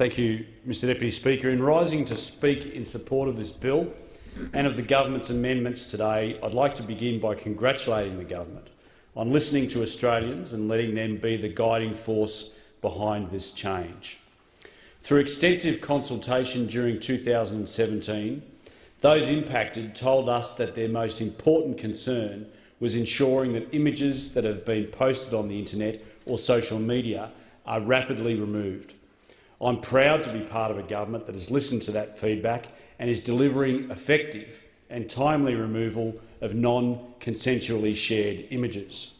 Thank you, Mr Deputy Speaker. In rising to speak in support of this bill and of the government's amendments today, I'd like to begin by congratulating the government on listening to Australians and letting them be the guiding force behind this change. Through extensive consultation during 2017, those impacted told us that their most important concern was ensuring that images that have been posted on the internet or social media are rapidly removed. I'm proud to be part of a government that has listened to that feedback and is delivering effective and timely removal of non-consensually shared images.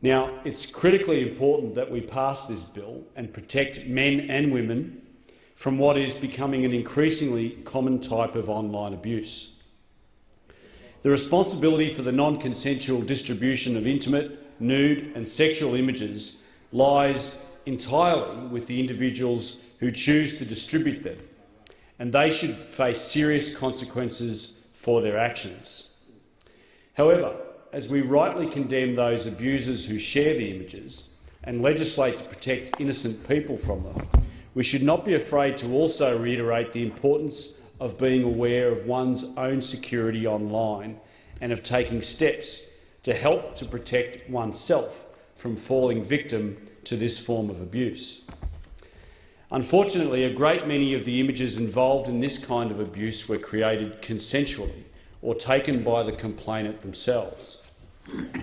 Now, it's critically important that we pass this bill and protect men and women from what is becoming an increasingly common type of online abuse. The responsibility for the non-consensual distribution of intimate, nude and sexual images lies entirely with the individuals who choose to distribute them, and they should face serious consequences for their actions. However, as we rightly condemn those abusers who share the images and legislate to protect innocent people from them, we should not be afraid to also reiterate the importance of being aware of one's own security online and of taking steps to help to protect oneself from falling victim to this form of abuse. Unfortunately, a great many of the images involved in this kind of abuse were created consensually or taken by the complainant themselves.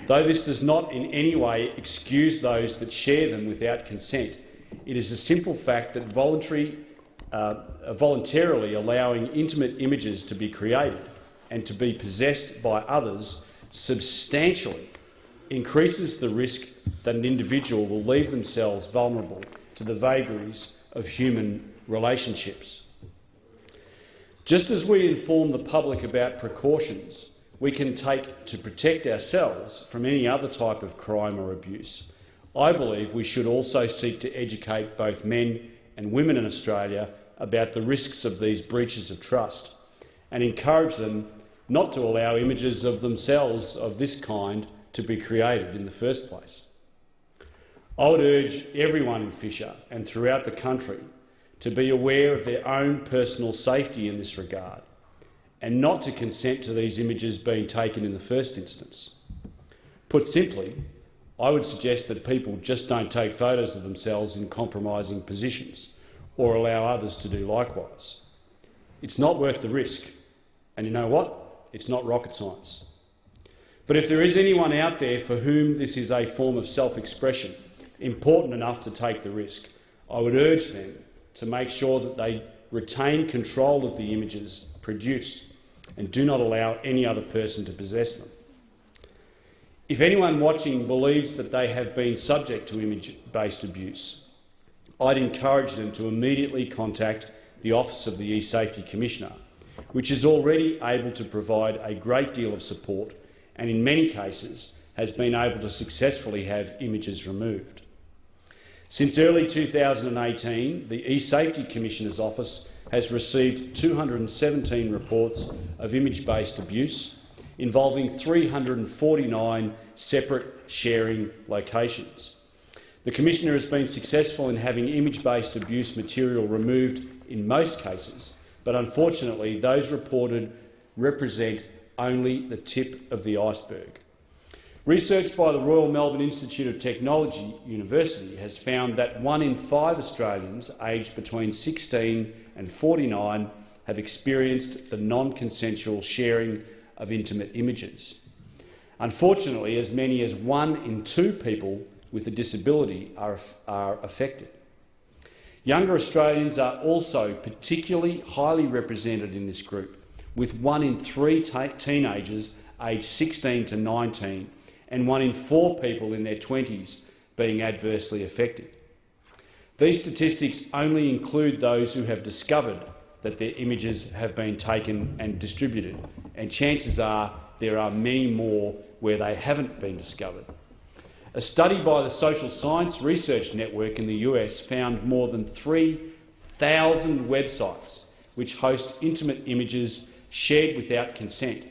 Though this does not in any way excuse those that share them without consent, it is a simple fact that voluntarily allowing intimate images to be created and to be possessed by others substantially increases the risk that an individual will leave themselves vulnerable to the vagaries of human relationships. Just as we inform the public about precautions we can take to protect ourselves from any other type of crime or abuse, I believe we should also seek to educate both men and women in Australia about the risks of these breaches of trust and encourage them not to allow images of themselves of this kind to be created in the first place. I would urge everyone in Fisher and throughout the country to be aware of their own personal safety in this regard and not to consent to these images being taken in the first instance. Put simply, I would suggest that people just don't take photos of themselves in compromising positions or allow others to do likewise. It's not worth the risk, and you know what? It's not rocket science. But if there is anyone out there for whom this is a form of self-expression important enough to take the risk, I would urge them to make sure that they retain control of the images produced and do not allow any other person to possess them. If anyone watching believes that they have been subject to image-based abuse, I'd encourage them to immediately contact the Office of the E-Safety Commissioner, which is already able to provide a great deal of support and in many cases has been able to successfully have images removed. Since early 2018, the E-Safety Commissioner's Office has received 217 reports of image-based abuse involving 349 separate sharing locations. The Commissioner has been successful in having image-based abuse material removed in most cases, but unfortunately those reported represent only the tip of the iceberg. Research by the Royal Melbourne Institute of Technology University has found that 1 in 5 Australians aged between 16 and 49 have experienced the non-consensual sharing of intimate images. Unfortunately, as many as 1 in 2 people with a disability are affected. Younger Australians are also particularly highly represented in this group, with 1 in 3 teenagers aged 16 to 19 and 1 in 4 people in their 20s being adversely affected. These statistics only include those who have discovered that their images have been taken and distributed, and chances are there are many more where they haven't been discovered. A study by the Social Science Research Network in the US found more than 3,000 websites which host intimate images shared without consent,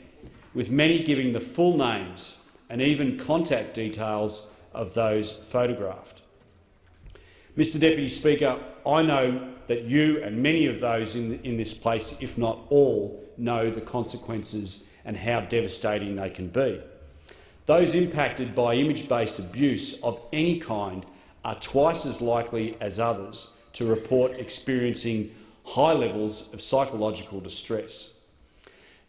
with many giving the full names and even contact details of those photographed. Mr Deputy Speaker, I know that you and many of those in this place, if not all, know the consequences and how devastating they can be. Those impacted by image-based abuse of any kind are twice as likely as others to report experiencing high levels of psychological distress.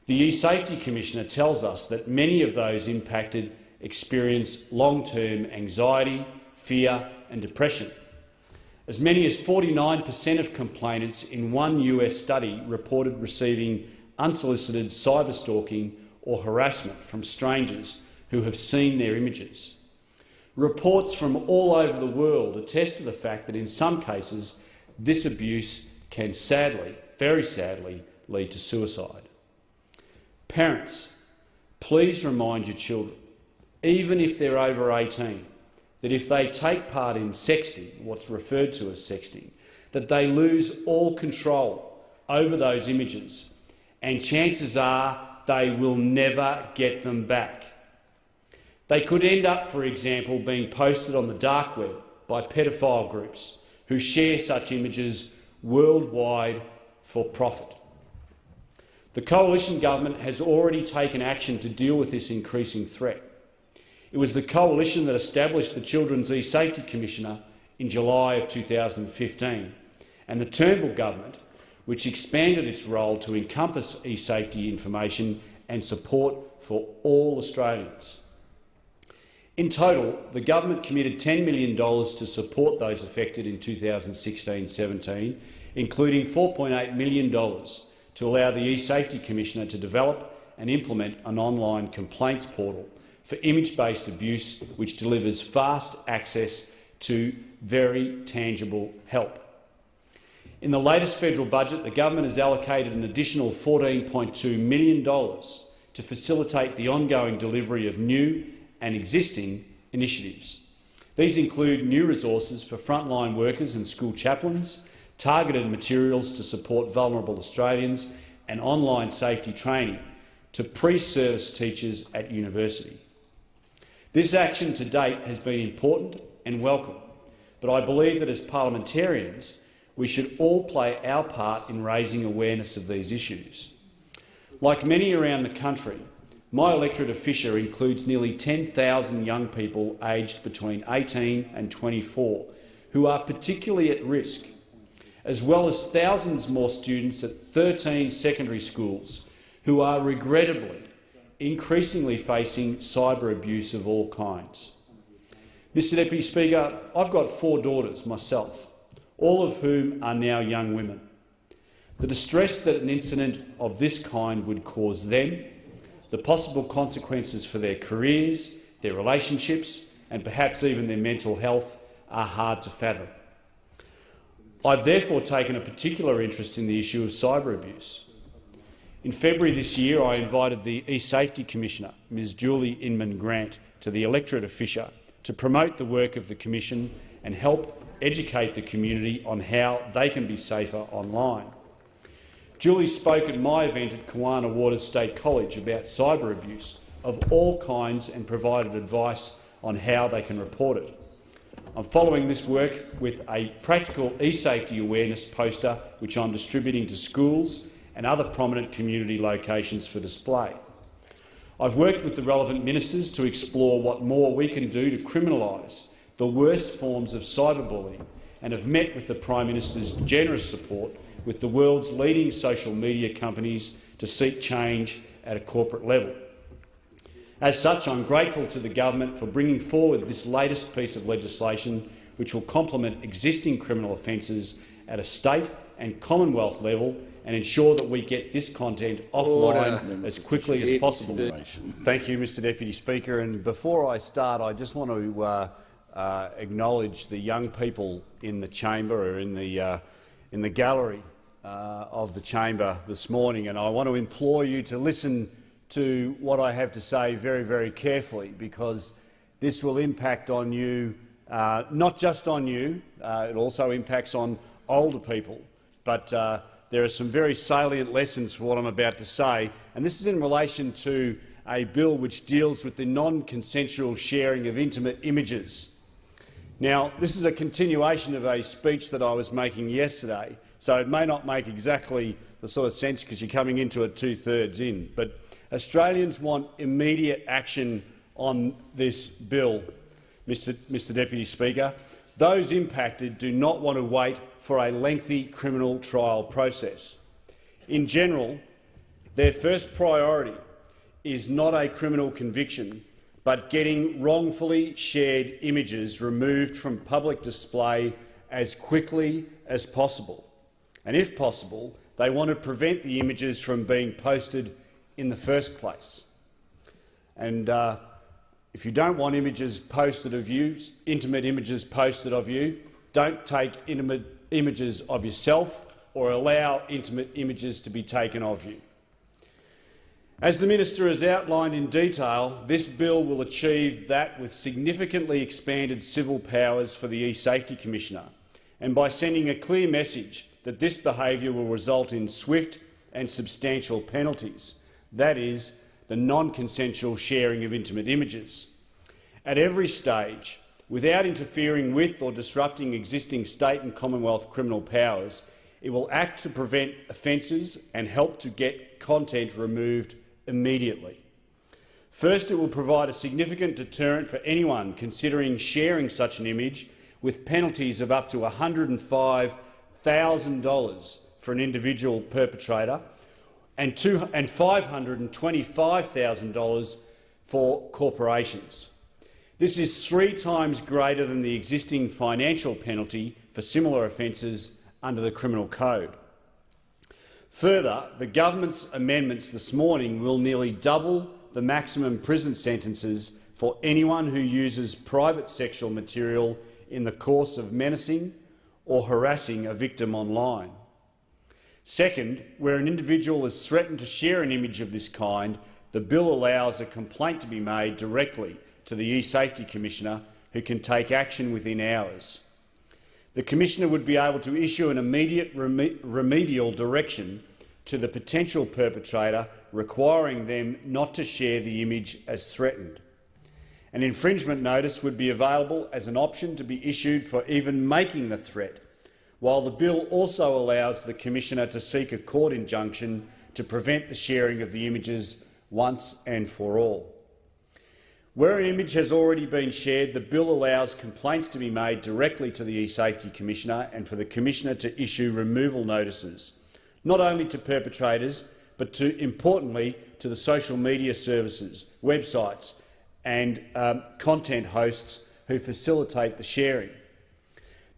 The eSafety Commissioner tells us that many of those impacted experience long-term anxiety, fear and depression. As many as 49% of complainants in one US study reported receiving unsolicited cyberstalking or harassment from strangers who have seen their images. Reports from all over the world attest to the fact that in some cases this abuse can sadly, very sadly, lead to suicide. Parents, please remind your children, even if they're over 18, that if they take part in sexting, what's referred to as sexting, that they lose all control over those images, and chances are they will never get them back. They could end up, for example, being posted on the dark web by pedophile groups who share such images worldwide for profit. The Coalition Government has already taken action to deal with this increasing threat. It was the Coalition that established the Children's eSafety Commissioner in July of 2015, and the Turnbull Government, which expanded its role to encompass eSafety information and support for all Australians. In total, the government committed $10 million to support those affected in 2016-17, including $4.8 million to allow the eSafety Commissioner to develop and implement an online complaints portal for image-based abuse which delivers fast access to very tangible help. In the latest federal budget, the government has allocated an additional $14.2 million to facilitate the ongoing delivery of new and existing initiatives. These include new resources for frontline workers and school chaplains, targeted materials to support vulnerable Australians, and online safety training to pre-service teachers at university. This action to date has been important and welcome, but I believe that as parliamentarians we should all play our part in raising awareness of these issues. Like many around the country, my electorate of Fisher includes nearly 10,000 young people aged between 18 and 24 who are particularly at risk, as well as thousands more students at 13 secondary schools who are regrettably increasingly facing cyber abuse of all kinds. Mr Deputy Speaker, I've got 4 daughters myself, all of whom are now young women. The distress that an incident of this kind would cause them, the possible consequences for their careers, their relationships and perhaps even their mental health are hard to fathom. I've therefore taken a particular interest in the issue of cyber abuse. In February this year, I invited the eSafety Commissioner, Ms Julie Inman-Grant, to the electorate of Fisher to promote the work of the Commission and help educate the community on how they can be safer online. Julie spoke at my event at Kawana Waters State College about cyber abuse of all kinds and provided advice on how they can report it. I'm following this work with a practical eSafety awareness poster which I'm distributing to schools and other prominent community locations for display. I've worked with the relevant ministers to explore what more we can do to criminalise the worst forms of cyberbullying and have met with the Prime Minister's generous support with the world's leading social media companies to seek change at a corporate level. As such, I'm grateful to the government for bringing forward this latest piece of legislation which will complement existing criminal offences at a state and Commonwealth level and ensure that we get this content offline as quickly as possible. Thank you, Mr Deputy Speaker. And before I start, I just want to acknowledge the young people in the chamber or in the gallery of the chamber this morning, and I want to implore you to listen to what I have to say very, very carefully, because this will impact on you, not just on you, it also impacts on older people. But there are some very salient lessons for what I'm about to say, and this is in relation to a bill which deals with the non-consensual sharing of intimate images. Now, this is a continuation of a speech that I was making yesterday, so it may not make exactly the sort of sense because you're coming into it two-thirds in, but Australians want immediate action on this bill, Mr Deputy Speaker. Those impacted do not want to wait for a lengthy criminal trial process. In general, their first priority is not a criminal conviction, but getting wrongfully shared images removed from public display as quickly as possible. And if possible, they want to prevent the images from being posted in the first place. And if you don't want images posted of you, intimate images posted of you, don't take intimate images of yourself or allow intimate images to be taken of you. As the Minister has outlined in detail, this bill will achieve that with significantly expanded civil powers for the E-Safety Commissioner, and by sending a clear message that this behaviour will result in swift and substantial penalties, that is, the non-consensual sharing of intimate images. At every stage, without interfering with or disrupting existing state and Commonwealth criminal powers, it will act to prevent offences and help to get content removed immediately. First, it will provide a significant deterrent for anyone considering sharing such an image, with penalties of up to $105,000 for an individual perpetrator and $525,000 for corporations. This is 3 times greater than the existing financial penalty for similar offences under the Criminal Code. Further, the government's amendments this morning will nearly double the maximum prison sentences for anyone who uses private sexual material in the course of menacing or harassing a victim online. Second, where an individual is threatened to share an image of this kind, the bill allows a complaint to be made directly to the E-Safety Commissioner, who can take action within hours. The Commissioner would be able to issue an immediate remedial direction to the potential perpetrator, requiring them not to share the image as threatened. An infringement notice would be available as an option to be issued for even making the threat, while the bill also allows the Commissioner to seek a court injunction to prevent the sharing of the images once and for all. Where an image has already been shared, the bill allows complaints to be made directly to the E-Safety Commissioner and for the Commissioner to issue removal notices, not only to perpetrators but, importantly, to the social media services, websites and content hosts who facilitate the sharing.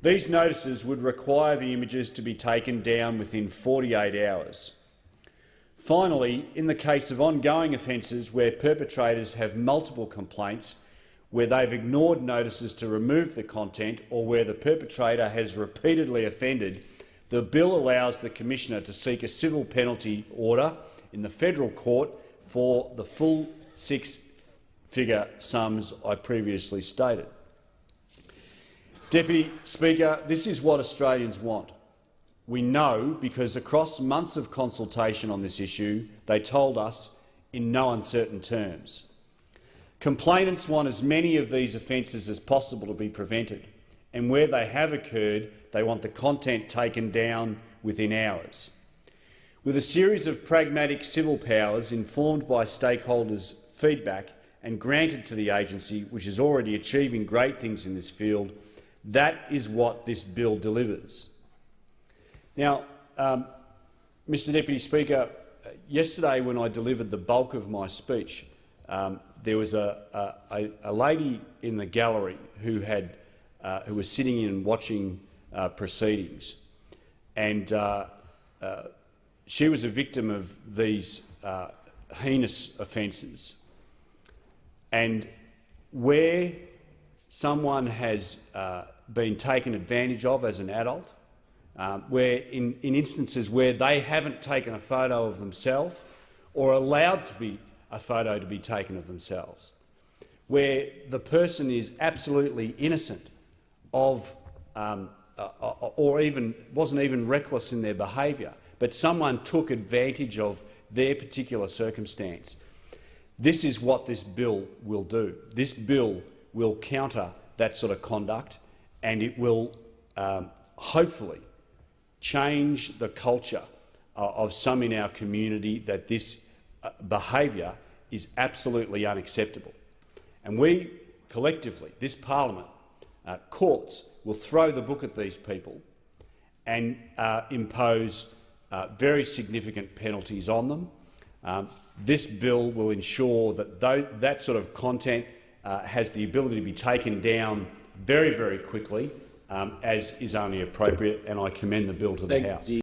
These notices would require the images to be taken down within 48 hours. Finally, in the case of ongoing offences where perpetrators have multiple complaints, where they've ignored notices to remove the content or where the perpetrator has repeatedly offended, the bill allows the Commissioner to seek a civil penalty order in the federal court for the full 6-figure sums I previously stated. Deputy Speaker, this is what Australians want. We know because across months of consultation on this issue, they told us in no uncertain terms. Complainants want as many of these offences as possible to be prevented, and where they have occurred, they want the content taken down within hours. With a series of pragmatic civil powers informed by stakeholders' feedback and granted to the agency, which is already achieving great things in this field, that is what this bill delivers. Now, Mr Deputy Speaker, yesterday when I delivered the bulk of my speech, there was a lady in the gallery who was sitting in and watching proceedings, and she was a victim of these heinous offences. And where someone has been taken advantage of as an adult, where in instances where they haven't taken a photo of themselves or allowed to be a photo to be taken of themselves, where the person is absolutely innocent of or even wasn't even reckless in their behaviour, but someone took advantage of their particular circumstance. This is what this bill will do. This bill will counter that sort of conduct, and it will hopefully change the culture of some in our community that this behaviour is absolutely unacceptable. And we collectively, this parliament, courts, will throw the book at these people and impose very significant penalties on them. This bill will ensure that that sort of content has the ability to be taken down very, very quickly, as is only appropriate, and I commend the bill to the House.